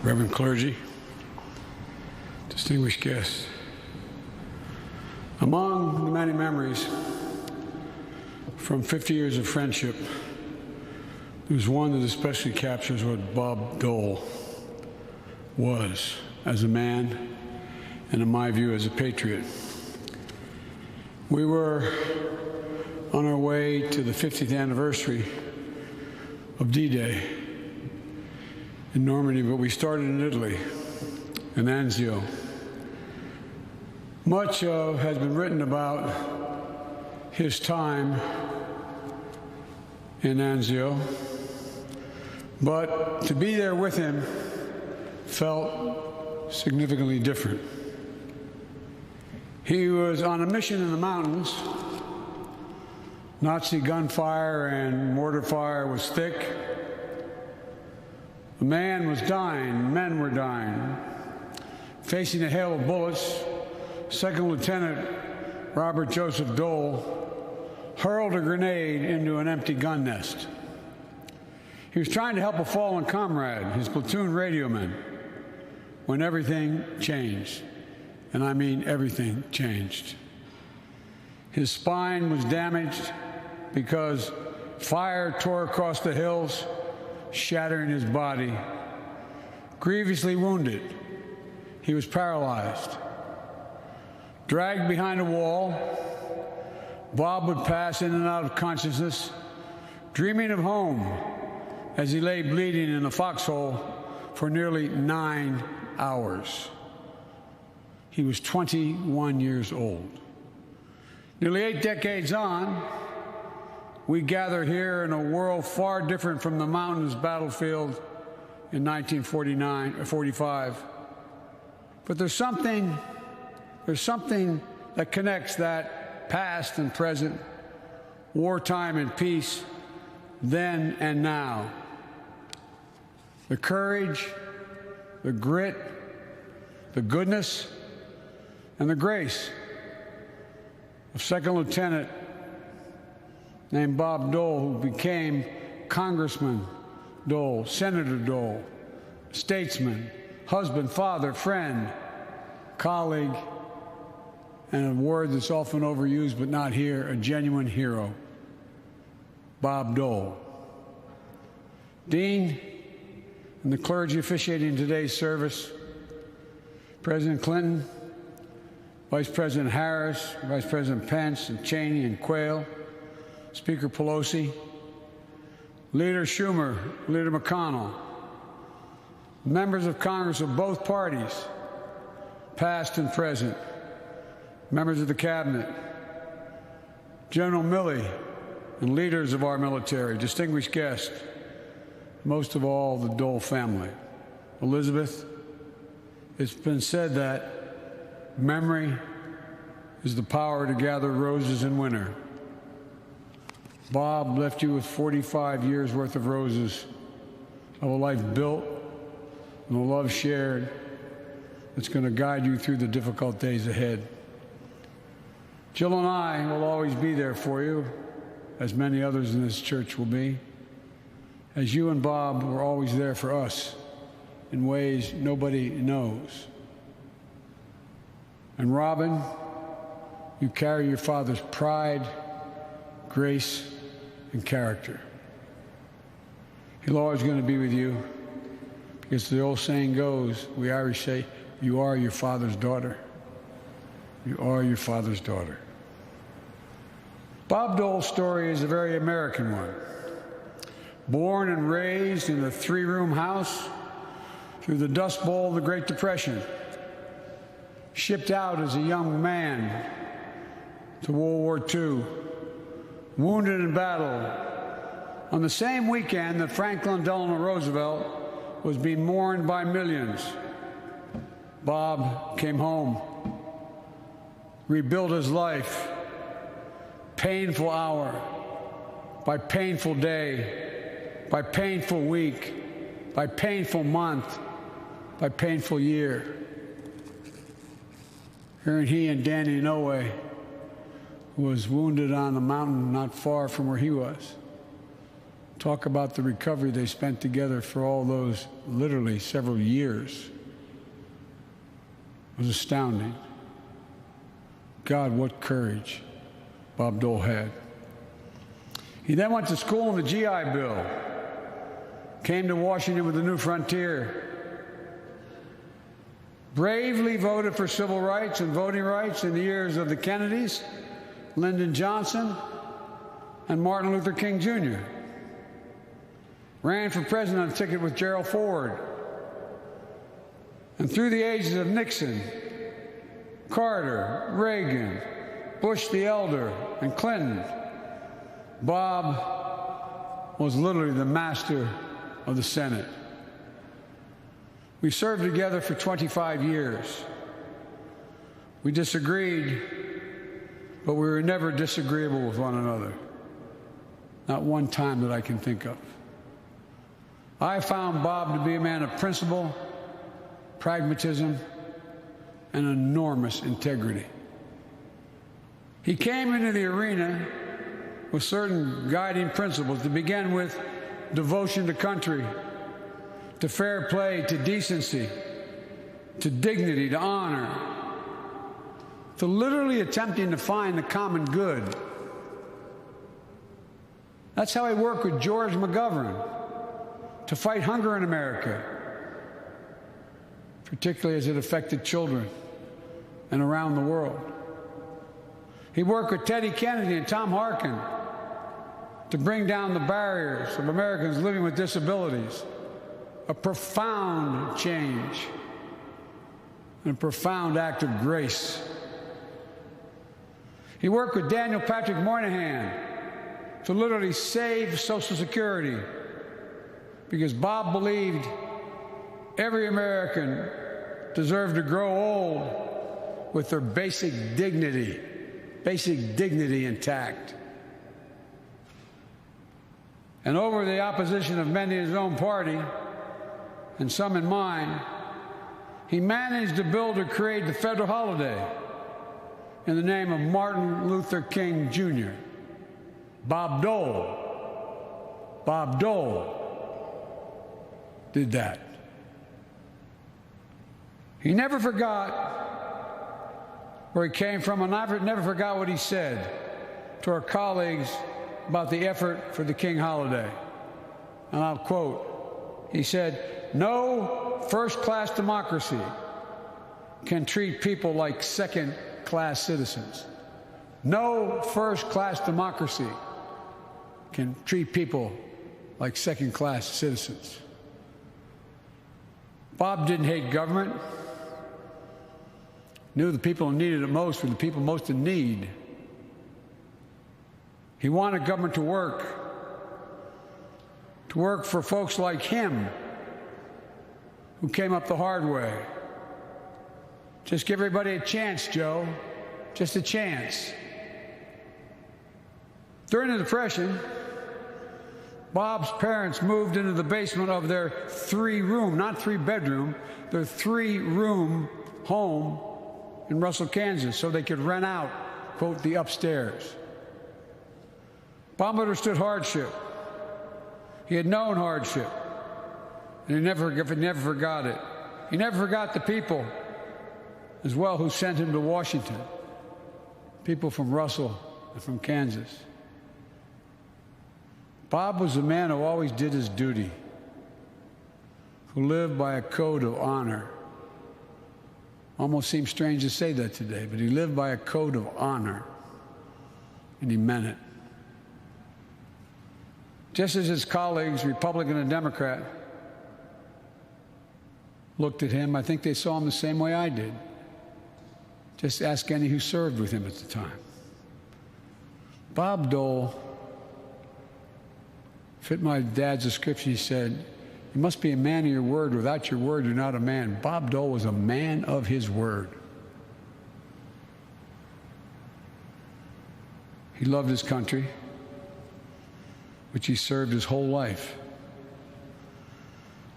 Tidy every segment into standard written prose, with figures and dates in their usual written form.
Reverend clergy, distinguished guests, among the many memories from 50 years of friendship, there's one that especially captures what Bob Dole was as a man and, in my view, as a patriot. We were on our way to the 50th anniversary of D-Day in Normandy, but we started in Italy, in Anzio. Much has been written about his time in Anzio, but to be there with him felt significantly different. He was on a mission in the mountains. Nazi gunfire and mortar fire was thick. The man was dying, men were dying. Facing a hail of bullets, Second Lieutenant Robert Joseph Dole hurled a grenade into an empty gun nest. He was trying to help a fallen comrade, his platoon radio man, when everything changed. And I mean everything changed. His spine was damaged because fire tore across the hills, shattering his body. Grievously wounded, he was paralyzed. Dragged behind a wall, Bob would pass in and out of consciousness, dreaming of home as he lay bleeding in a foxhole for nearly 9 hours. He was 21 years old. Nearly 8 decades on, we gather here in a world far different from the mountains battlefield in 1949 or 45. But there's something that connects that past and present, wartime and peace, then and now. The courage, the grit, the goodness, and the grace of Second Lieutenant named Bob Dole, who became Congressman Dole, Senator Dole, statesman, husband, father, friend, colleague, and a word that's often overused but not here, a genuine hero, Bob Dole. Dean and the clergy officiating today's service, President Clinton, Vice President Harris, Vice President Pence and Cheney and Quayle, Speaker Pelosi, Leader Schumer, Leader McConnell, members of Congress of both parties, past and present, members of the Cabinet, General Milley, and leaders of our military, distinguished guests, most of all, the Dole family. Elizabeth, it's been said that memory is the power to gather roses in winter. Bob left you with 45 years' worth of roses, of a life built and a love shared that's going to guide you through the difficult days ahead. Jill and I will always be there for you, as many others in this church will be, as you and Bob were always there for us in ways nobody knows. And Robin, you carry your father's pride, grace, and character. He'll always going to be with you, because the old saying goes, we Irish say, you are your father's daughter. You are your father's daughter. Bob Dole's story is a very American one. Born and raised in a 3-room house through the Dust Bowl of the Great Depression, shipped out as a young man to World War II, wounded in battle on the same weekend that Franklin Delano Roosevelt was being mourned by millions. Bob came home, rebuilt his life, painful hour by painful day, by painful week, by painful month, by painful year. Here he and Danny Inouye, who was wounded on the mountain not far from where he was, Talk about the recovery they spent together for all those, literally several years. It was astounding. God, what courage Bob Dole had. He then went to school in the GI Bill, came to Washington with the New Frontier, bravely voted for civil rights and voting rights in the years of the Kennedys, Lyndon Johnson, and Martin Luther King Jr. Ran for president on a ticket with Gerald Ford. And through the ages of Nixon, Carter, Reagan, Bush the Elder, and Clinton, Bob was literally the master of the Senate. We served together for 25 years. We disagreed, but we were never disagreeable with one another. Not one time that I can think of. I found Bob to be a man of principle, pragmatism, and enormous integrity. He came into the arena with certain guiding principles, to begin with devotion to country, to fair play, to decency, to dignity, to honor, to literally attempting to find the common good. That's how he worked with George McGovern to fight hunger in America, particularly as it affected children and around the world. He worked with Teddy Kennedy and Tom Harkin to bring down the barriers of Americans living with disabilities. A profound change and a profound act of grace. He worked with Daniel Patrick Moynihan to literally save Social Security, because Bob believed every American deserved to grow old with their basic dignity intact. And over the opposition of many in his own party, and some in mine, he managed to build or create the federal holiday in the name of Martin Luther King Jr. Bob Dole did that. He never forgot where he came from, and never forgot what he said to our colleagues about the effort for the King holiday. And I'll quote, he said, "No first-class democracy can treat people like second-class citizens. No first-class democracy can treat people like second-class citizens." Bob didn't hate government. Knew the people who needed it most were the people most in need. He wanted government to work for folks like him who came up the hard way. Just give everybody a chance, Joe. Just a chance. During the Depression, Bob's parents moved into the basement of their 3-room, not 3-bedroom, their 3-room home in Russell, Kansas, so they could rent out, quote, the upstairs. Bob understood hardship. He had known hardship, and he never forgot it. He never forgot the people as well who sent him to Washington, people from Russell and from Kansas. Bob was a man who always did his duty, who lived by a code of honor. Almost seems strange to say that today, but he lived by a code of honor, and he meant it. Just as his colleagues, Republican and Democrat, looked at him, I think they saw him the same way I did. Just ask any who served with him at the time. Bob Dole fit my dad's description. He said, "You must be a man of your word. Without your word, you're not a man." Bob Dole was a man of his word. He loved his country, which he served his whole life.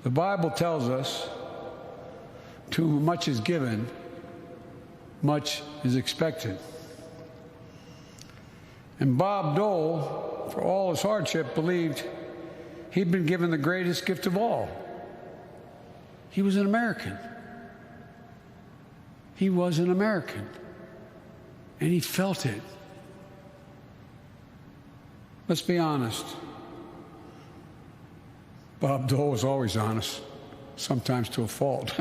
The Bible tells us, to whom much is given, much is expected. And Bob Dole, for all his hardship, believed he'd been given the greatest gift of all. He was an American. He was an American. And he felt it. Let's be honest. Bob Dole was always honest, sometimes to a fault.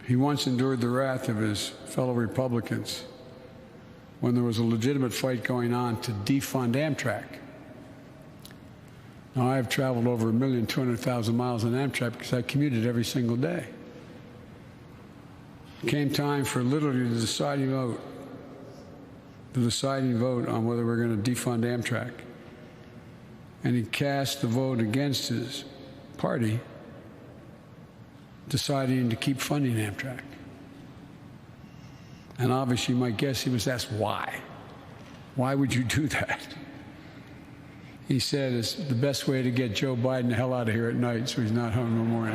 He once endured the wrath of his fellow Republicans when there was a legitimate fight going on to defund Amtrak. Now, I've traveled over 1,200,000 miles on Amtrak because I commuted every single day. It came time for literally the deciding vote on whether we're going to defund Amtrak. And he cast the vote against his party, deciding to keep funding Amtrak. And obviously, you might guess he was asked why. Why would you do that? He said it's the best way to get Joe Biden the hell out of here at night so he's not home in the morning.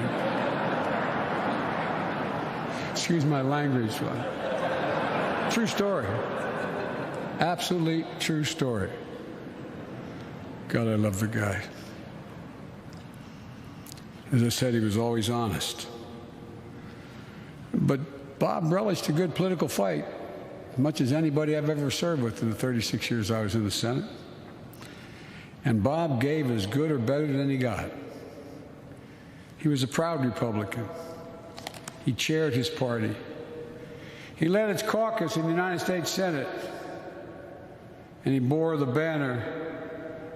Excuse my language. True story. Absolutely true story. God, I love the guy. As I said, he was always honest. But Bob relished a good political fight, as much as anybody I've ever served with in the 36 years I was in the Senate. And Bob gave as good or better than he got. He was a proud Republican. He chaired his party. He led its caucus in the United States Senate. And he bore the banner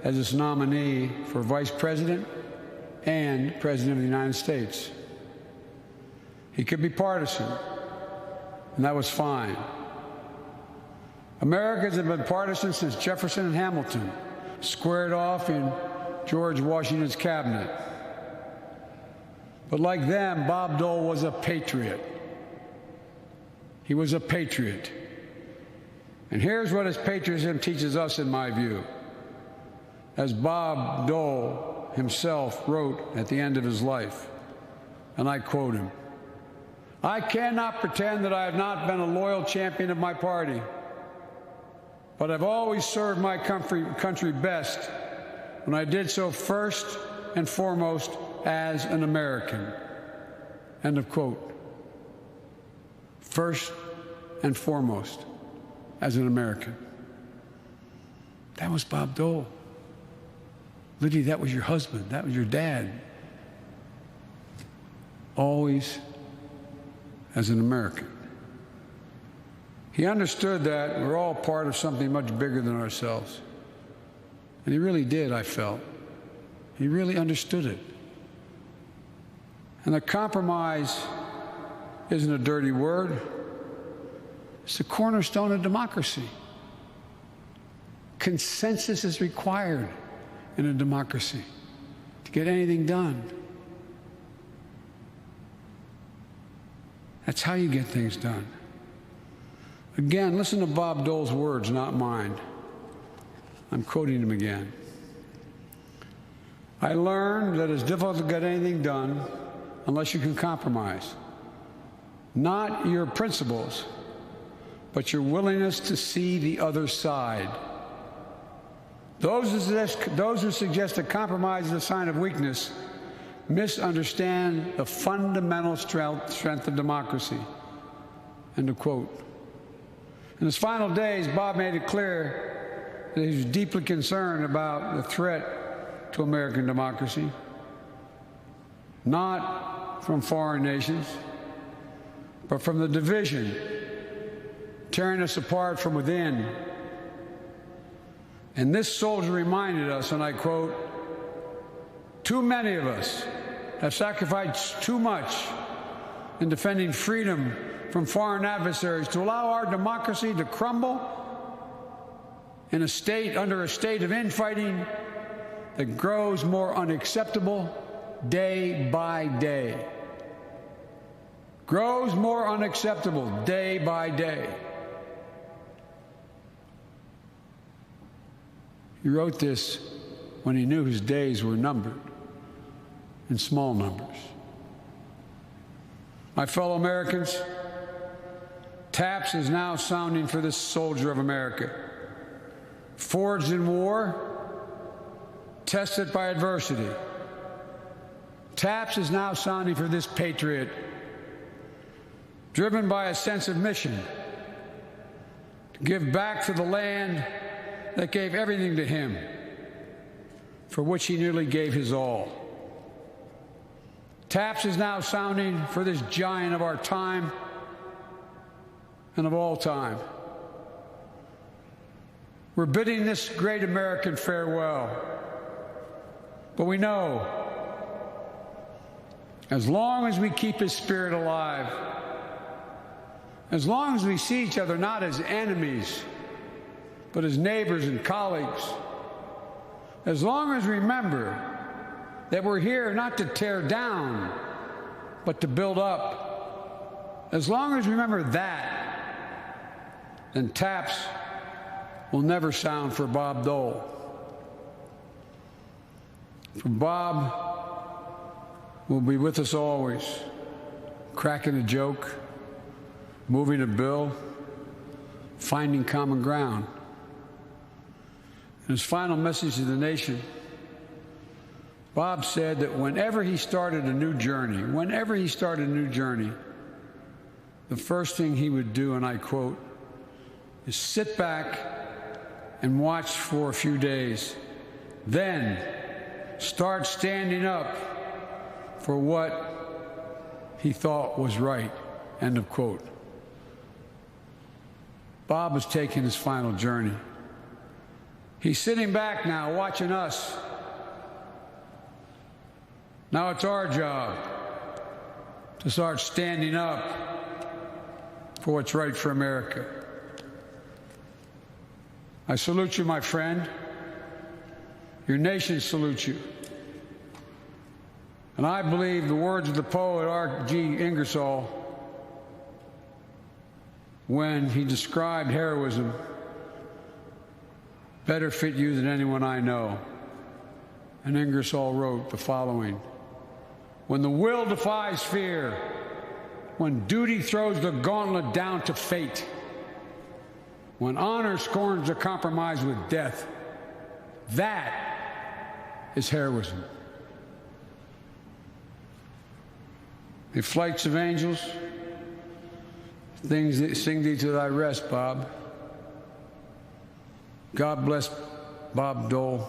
as its nominee for Vice President and President of the United States. He could be partisan, and that was fine. Americans have been partisan since Jefferson and Hamilton squared off in George Washington's cabinet. But like them, Bob Dole was a patriot. He was a patriot. And here's what his patriotism teaches us, in my view. As Bob Dole himself wrote at the end of his life, and I quote him, "I cannot pretend that I have not been a loyal champion of my party, but I've always served my country best when I did so first and foremost as an American." End of quote. First and foremost as an American. That was Bob Dole. Lydia, that was your husband. That was your dad. Always as an American. He understood that we're all part of something much bigger than ourselves. And he really did, I felt. He really understood it. And the compromise isn't a dirty word. It's the cornerstone of democracy. Consensus is required in a democracy to get anything done. That's how you get things done. Again, listen to Bob Dole's words, not mine. I'm quoting him again. "I learned that it's difficult to get anything done unless you can compromise. Not your principles, but your willingness to see the other side. Those who suggest that compromise is a sign of weakness misunderstand the fundamental strength of democracy." End of quote. In his final days, Bob made it clear that he was deeply concerned about the threat to American democracy, not from foreign nations, but from the division tearing us apart from within. And this soldier reminded us, and I quote, "Too many of us have sacrificed too much in defending freedom from foreign adversaries to allow our democracy to crumble in under a state of infighting that grows more unacceptable day by day." Grows more unacceptable day by day. He wrote this when he knew his days were numbered, in small numbers. My fellow Americans, taps is now sounding for this soldier of America, forged in war tested by adversity. Taps is now sounding for this patriot, driven by a sense of mission, to give back to the land that gave everything to him, for which he nearly gave his all. Taps is now sounding for this giant of our time and of all time. We're bidding this great American farewell, but we know as long as we keep his spirit alive, as long as we see each other not as enemies, but as neighbors and colleagues, as long as we remember that we're here not to tear down, but to build up, as long as we remember that, then taps will never sound for Bob Dole. For Bob will be with us always, cracking a joke, moving a bill, finding common ground. In his final message to the nation, Bob said that whenever he started a new journey, the first thing he would do, and I quote, is sit back and watch for a few days, then start standing up for what he thought was right, end of quote. Bob is taking his final journey. He's sitting back now, watching us. Now it's our job to start standing up for what's right for America. I salute you, my friend. Your nation salutes you. And I believe the words of the poet R.G. Ingersoll, when he described heroism, better fit you than anyone I know. And Ingersoll wrote the following: when the will defies fear, when duty throws the gauntlet down to fate, when honor scorns a compromise with death, that is heroism. The flights of angels, things that sing thee to thy rest, Bob. God bless Bob Dole.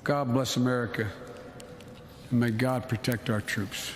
God bless America. And may God protect our troops.